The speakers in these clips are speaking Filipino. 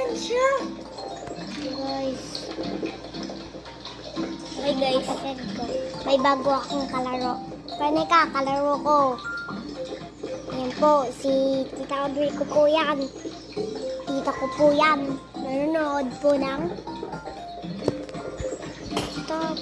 yan siya. Guys. Hey guys, may bago akong kalaro. Pane ka, kalaro ko. Ayan po, si Tita Audrey ko po yan. Tita ko po yan. Nanonood po ng stop.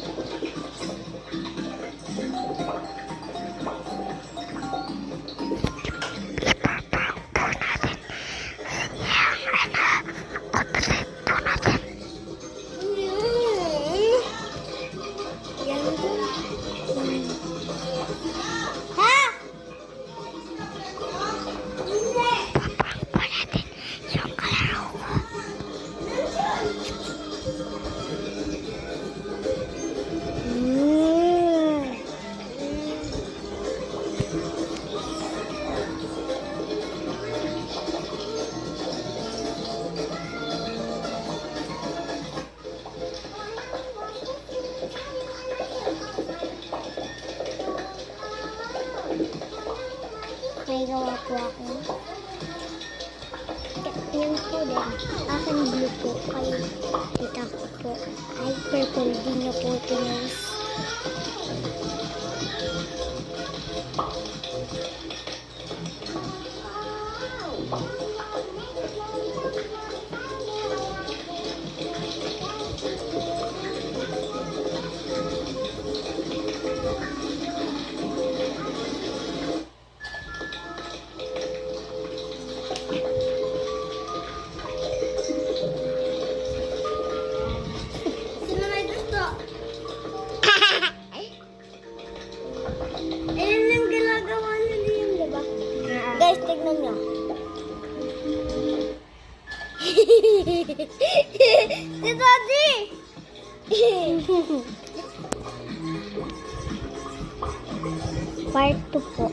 May gawa po ako. Yan po din. Akin blue po. Kay tita ko po. Ay purple din na po tinis. Sino may gusto? Ayun yung ginagawa niya din, di ba? Guys, tignan nyo. Si Daddy! Part 2 po.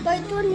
Part 1